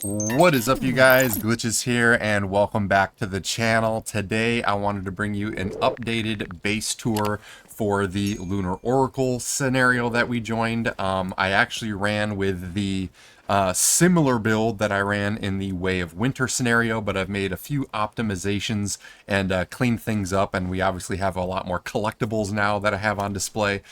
What is up, you guys? Glitchiz here, and welcome back to the channel. Today I wanted to bring you an updated base tour for the Lunar Oracle scenario that we joined. I actually ran with the similar build that I ran in the Way of Winter scenario, but I've made a few optimizations and cleaned things up, and we obviously have a lot more collectibles now that I have on display.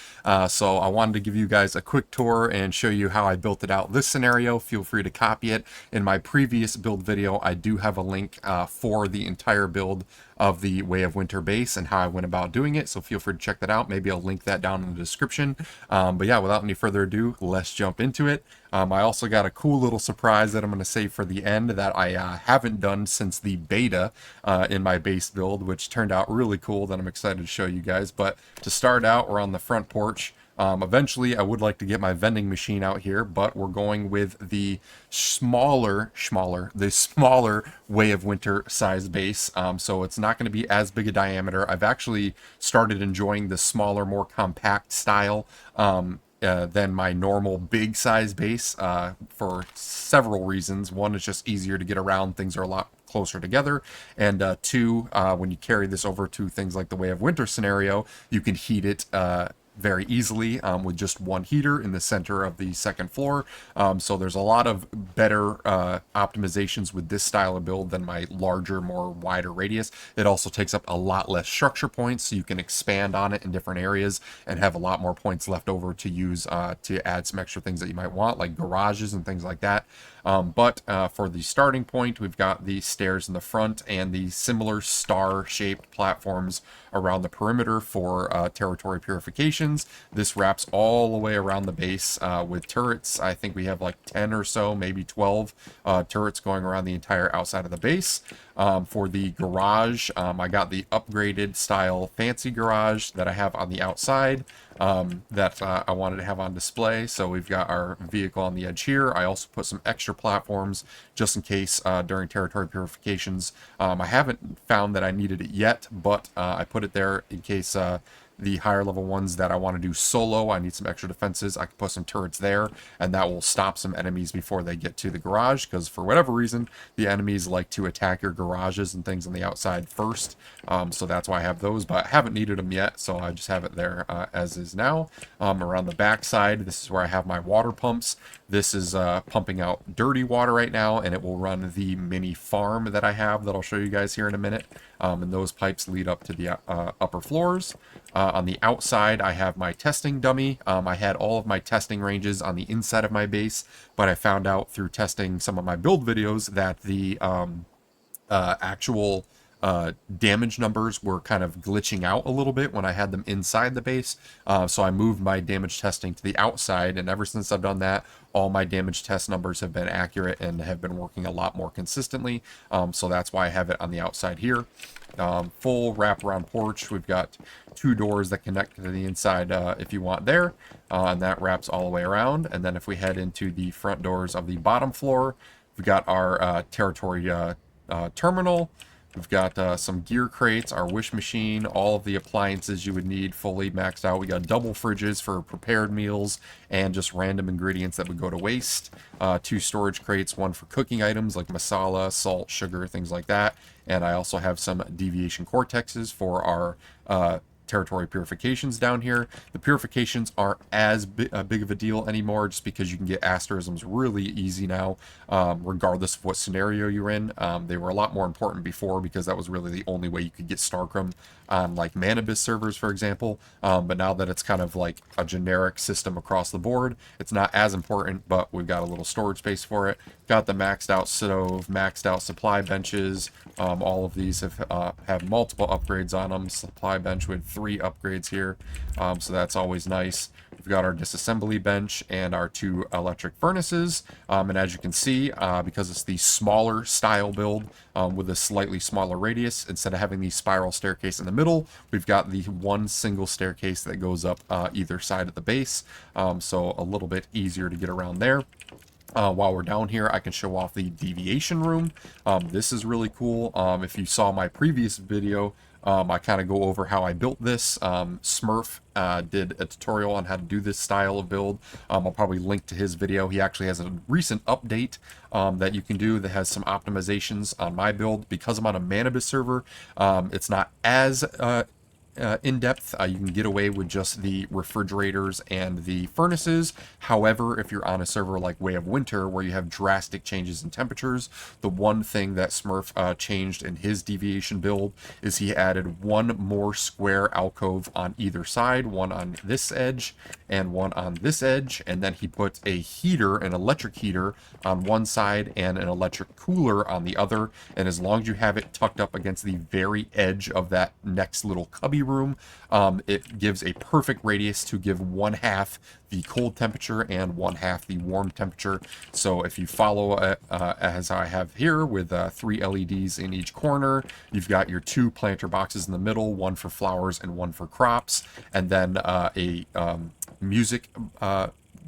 So I wanted to give you guys a quick tour and show you how I built it out this scenario. Feel free to copy it. In my previous build video, I do have a link for the entire build of the Way of Winter base and how I went about doing it, so feel free to check that out. Maybe I'll link that down in the description. But yeah, without any further ado, let's jump into it. I also got a cool little surprise that I'm going to save for the end that I haven't done since the beta in my base build, which turned out really cool that I'm excited to show you guys. But to start out, we're on the front porch. Eventually, I would like to get my vending machine out here, but we're going with the smaller Way of Winter size base. So it's not going to be as big a diameter. I've actually started enjoying the smaller, more compact style than my normal big size base for several reasons. One, is just easier to get around. Things are a lot closer together, and two, when you carry this over to things like the Way of Winter scenario, you can heat it very easily with just one heater in the center of the second floor. So there's a lot of better optimizations with this style of build than my larger, more wider radius. It also takes up a lot less structure points, so you can expand on it in different areas and have a lot more points left over to use to add some extra things that you might want, like garages and things like that. But for the starting point, we've got the stairs in the front and the similar star-shaped platforms around the perimeter for territory purifications. This wraps all the way around the base with turrets. I think we have like 10 or so, maybe 12 turrets going around the entire outside of the base. For the garage, I got the upgraded style fancy garage that I have on the outside that I wanted to have on display. So we've got our vehicle on the edge here. I also put some extra platforms just in case during territory purifications. I haven't found that I needed it yet, but I put it there in case the higher level ones that I want to do solo, I need some extra defenses. I can put some turrets there, and that will stop some enemies before they get to the garage, because for whatever reason, the enemies like to attack your garages and things on the outside first. So that's why I have those, but I haven't needed them yet, so I just have it there as is now. Around the back side, this is where I have my water pumps. This is pumping out dirty water right now, and it will run the mini farm that I have that I'll show you guys here in a minute. And those pipes lead up to the upper floors. On the outside, I have my testing dummy. I had all of my testing ranges on the inside of my base, but I found out through testing some of my build videos that the actual damage numbers were kind of glitching out a little bit when I had them inside the base. So I moved my damage testing to the outside, and ever since I've done that, all my damage test numbers have been accurate and have been working a lot more consistently. So that's why I have it on the outside here. Full wraparound porch. We've got two doors that connect to the inside if you want there, and that wraps all the way around. And then if we head into the front doors of the bottom floor, we've got our territory terminal. We've got some gear crates, our wish machine, all of the appliances you would need fully maxed out. We got double fridges for prepared meals and just random ingredients that would go to waste. Two storage crates, one for cooking items like masala, salt, sugar, things like that. And I also have some deviation cortexes for our territory purifications down here. The purifications aren't as big of a deal anymore, just because you can get asterisms really easy now, regardless of what scenario you're in. They were a lot more important before, because that was really the only way you could get Starcrum on like Manabis servers, for example. But now that it's kind of like a generic system across the board, it's not as important, but we've got a little storage space for it. Got the maxed out stove, maxed out supply benches. All of these have multiple upgrades on them. Supply bench with 3 upgrades here, so that's always nice. We've got our disassembly bench and our 2 electric furnaces, and as you can see, because it's the smaller style build with a slightly smaller radius, instead of having the spiral staircase in the middle, we've got the one single staircase that goes up either side of the base, so a little bit easier to get around there. While we're down here, I can show off the deviation room. This is really cool. If you saw my previous video I kind of go over how I built this. Smurf did a tutorial on how to do this style of build. I'll probably link to his video. He actually has a recent update that you can do that has some optimizations on my build. Because I'm on a Manibus server, it's not as in-depth. You can get away with just the refrigerators and the furnaces. However, if you're on a server like Way of Winter, where you have drastic changes in temperatures, the one thing that Smurf changed in his deviation build is he added one more square alcove on either side, one on this edge and one on this edge, and then he put a heater, an electric heater, on one side and an electric cooler on the other. And as long as you have it tucked up against the very edge of that next little cubby room, it gives a perfect radius to give one half the cold temperature and one half the warm temperature. So if you follow as I have here with 3 LEDs in each corner, you've got your 2 planter boxes in the middle, one for flowers and one for crops, and then a music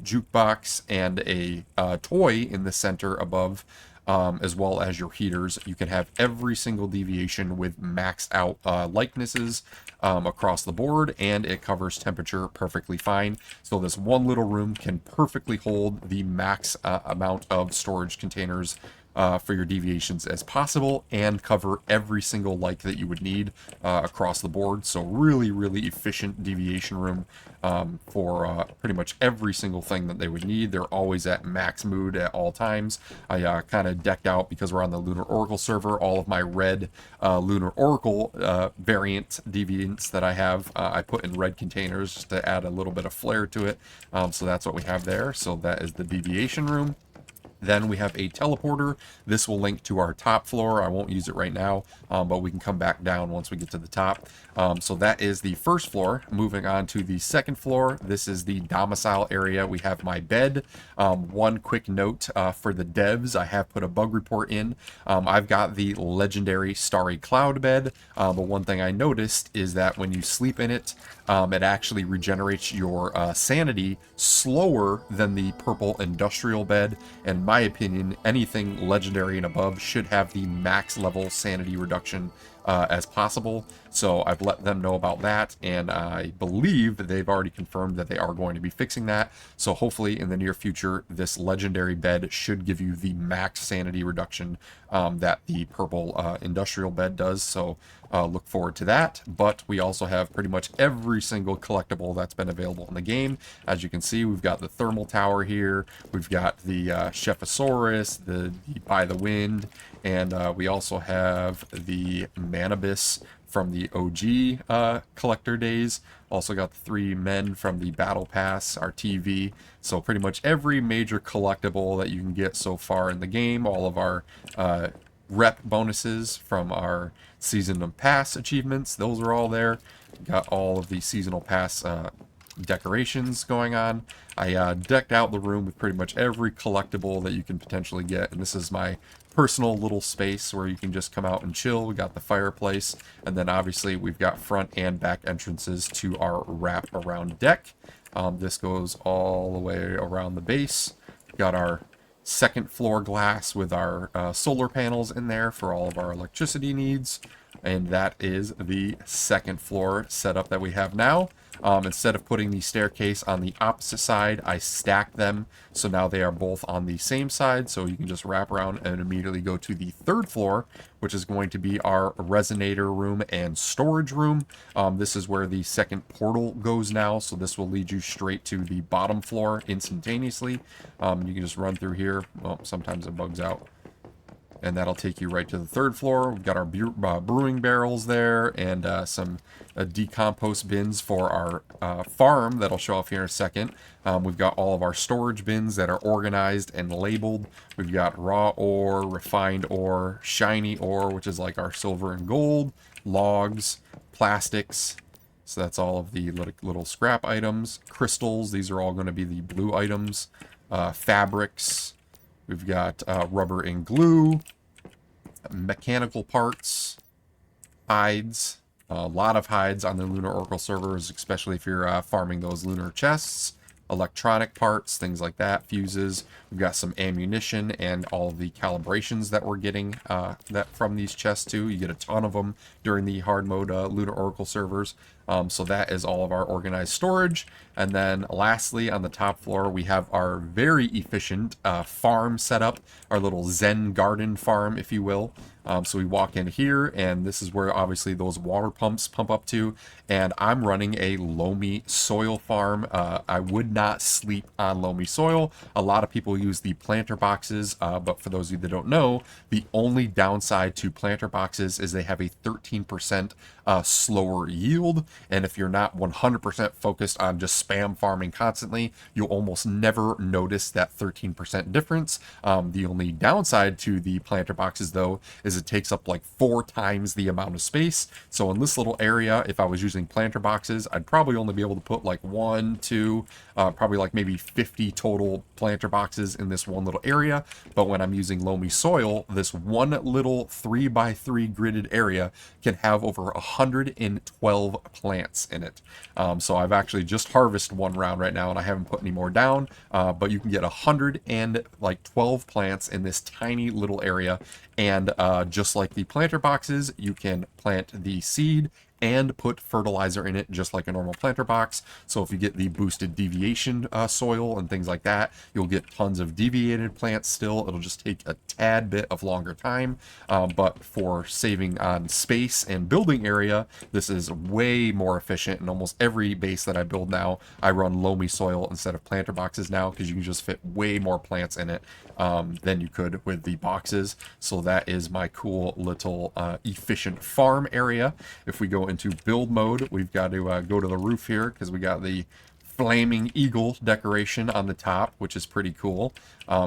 jukebox and a toy in the center above, as well as your heaters. You can have every single deviation with maxed out likenesses across the board, and it covers temperature perfectly fine. So this one little room can perfectly hold the max amount of storage containers for your deviations as possible, and cover every single like that you would need across the board. So really, really efficient deviation room for pretty much every single thing that they would need. They're always at max mood at all times. I kind of decked out, because we're on the Lunar Oracle server, all of my red Lunar Oracle variant deviants that I have. I put in red containers just to add a little bit of flair to it. So that's what we have there. So that is the deviation room. Then we have a teleporter. This will link to our top floor. I won't use it right now, but we can come back down once we get to the top. So that is the first floor. Moving on to the second floor, this is the domicile area. We have my bed. One quick note for the devs, I have put a bug report in. I've got the legendary Starry Cloud bed, but one thing I noticed is that when you sleep in it, it actually regenerates your sanity slower than the purple industrial bed. In my opinion, anything legendary and above should have the max level sanity reduction as possible. So I've let them know about that, and I believe that they've already confirmed that they are going to be fixing that. So hopefully in the near future, this legendary bed should give you the max sanity reduction that the purple industrial bed does. So look forward to that. But we also have pretty much every single collectible that's been available in the game. As you can see, we've got the thermal tower here, we've got the Shephosaurus, the By the Wind, and we also have the Manibus from the OG collector days. Also got the 3 men from the Battle Pass, our TV. So pretty much every major collectible that you can get so far in the game. All of our rep bonuses from our Season Pass achievements, those are all there. Got all of the Seasonal Pass decorations going on. I decked out the room with pretty much every collectible that you can potentially get, and this is my personal little space where you can just come out and chill. We got the fireplace, and then obviously we've got front and back entrances to our wrap around deck. This goes all the way around the base. We've got our second floor glass with our solar panels in there for all of our electricity needs, and that is the second floor setup that we have now. Instead of putting the staircase on the opposite side, I stacked them, so now they are both on the same side, so you can just wrap around and immediately go to the third floor, which is going to be our resonator room and storage room. This is where the second portal goes now, so this will lead you straight to the bottom floor instantaneously. You can just run through here. Well, sometimes it bugs out. And that'll take you right to the third floor. We've got our brewing barrels there, and some decompost bins for our farm that'll show off here in a second. We've got all of our storage bins that are organized and labeled. We've got raw ore, refined ore, shiny ore, which is like our silver and gold, logs, plastics. So that's all of the little scrap items. Crystals, these are all going to be the blue items. Fabrics. We've got rubber and glue, mechanical parts, hides, a lot of hides on the Lunar Oracle servers, especially if you're farming those lunar chests. electronic parts, things like that, fuses. We've got some ammunition and all the calibrations that we're getting that from these chests too. You get a ton of them during the hard mode Lunar Oracle servers. So that is all of our organized storage. And then lastly, on the top floor, we have our very efficient farm setup, our little Zen garden farm, if you will. So we walk in here, and this is where obviously those water pumps pump up to. And I'm running a loamy soil farm. I would not sleep on loamy soil. A lot of people use the planter boxes, but for those of you that don't know, the only downside to planter boxes is they have a 13% slower yield. And if you're not 100% focused on just spam farming constantly, you'll almost never notice that 13% difference. The only downside to the planter boxes, though, is it takes up like 4 times the amount of space. So in this little area, if I was using planter boxes, I'd probably only be able to put like 1, 2, probably like maybe 50 total planter boxes in this one little area. But when I'm using loamy soil, this one little 3x3 gridded area can have over 112 plants in it. So I've actually just harvested one round right now, and I haven't put any more down, but you can get 112 plants in this tiny little area. And just like the planter boxes, you can plant the seed and put fertilizer in it just like a normal planter box. So if you get the boosted deviation soil and things like that, you'll get tons of deviated plants still. It'll just take a tad bit of longer time, but for saving on space and building area, this is way more efficient. In almost every base that I build now, I run loamy soil instead of planter boxes now, because you can just fit way more plants in it than you could with the boxes. So that is my cool little efficient farm area. If we go into build mode, we've got to go to the roof here, because we got the flaming eagle decoration on the top, which is pretty cool,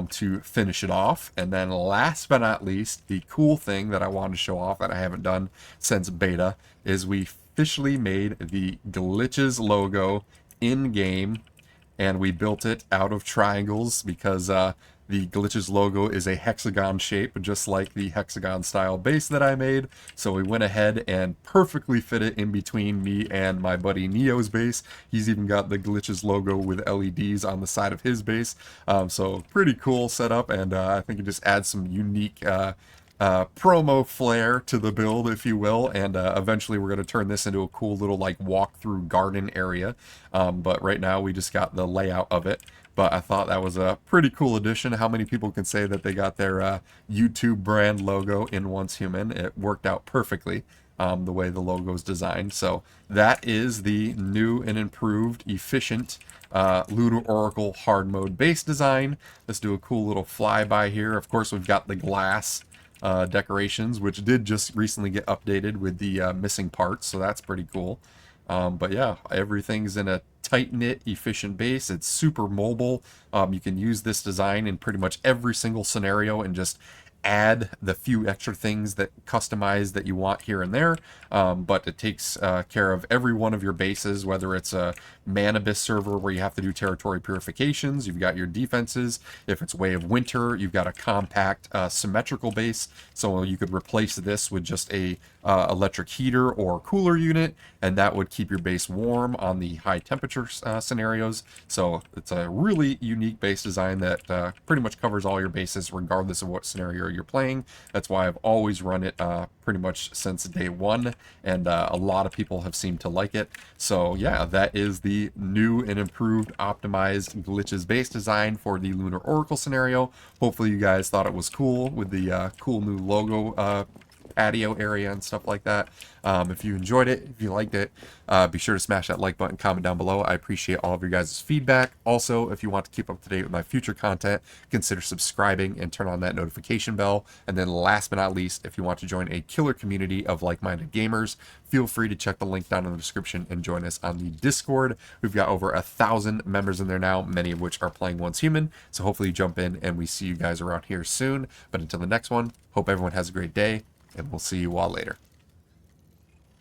to finish it off. And then last but not least, the cool thing that I wanted to show off that I haven't done since beta is we officially made the Glitchiz logo in game, and we built it out of triangles because the Glitchiz logo is a hexagon shape, just like the hexagon style base that I made. So we went ahead and perfectly fit it in between me and my buddy Neo's base. He's even got the Glitchiz logo with LEDs on the side of his base. So pretty cool setup, and I think it just adds some unique promo flair to the build, if you will. And eventually we're going to turn this into a cool little like walk-through garden area. But right now we just got the layout of it. But I thought that was a pretty cool addition. How many people can say that they got their YouTube brand logo in oncehuman? It worked out perfectly, the way the logo is designed. So that is the new and improved, efficient Lunar Oracle hard mode base design. Let's do a cool little flyby here. Of course, we've got the glass decorations, which did just recently get updated with the missing parts, so that's pretty cool. But yeah, everything's in a tight-knit, efficient base. It's super mobile. You can use this design in pretty much every single scenario and just add the few extra things that customize that you want here and there. But it takes care of every one of your bases, whether it's a Manabus server where you have to do territory purifications, you've got your defenses. If it's Way of Winter, you've got a compact symmetrical base, so you could replace this with just a electric heater or cooler unit, and that would keep your base warm on the high temperature scenarios. So it's a really unique base design that pretty much covers all your bases regardless of what scenario you're playing. That's why I've always run it pretty much since day one, and a lot of people have seemed to like it. So yeah, that is the new and improved optimized Glitchiz base design for the Lunar Oracle scenario. Hopefully you guys thought it was cool with the cool new logo patio area and stuff like that. If you enjoyed it, if you liked it, be sure to smash that like button, comment down below. I appreciate all of your guys' feedback. Also, if you want to keep up to date with my future content, consider subscribing and turn on that notification bell. And then last but not least, if you want to join a killer community of like-minded gamers, feel free to check the link down in the description and join us on the Discord. We've got over 1,000 members in there now, many of which are playing oncehuman. So hopefully you jump in and we see you guys around here soon. But until the next one, hope everyone has a great day, and we'll see you all later.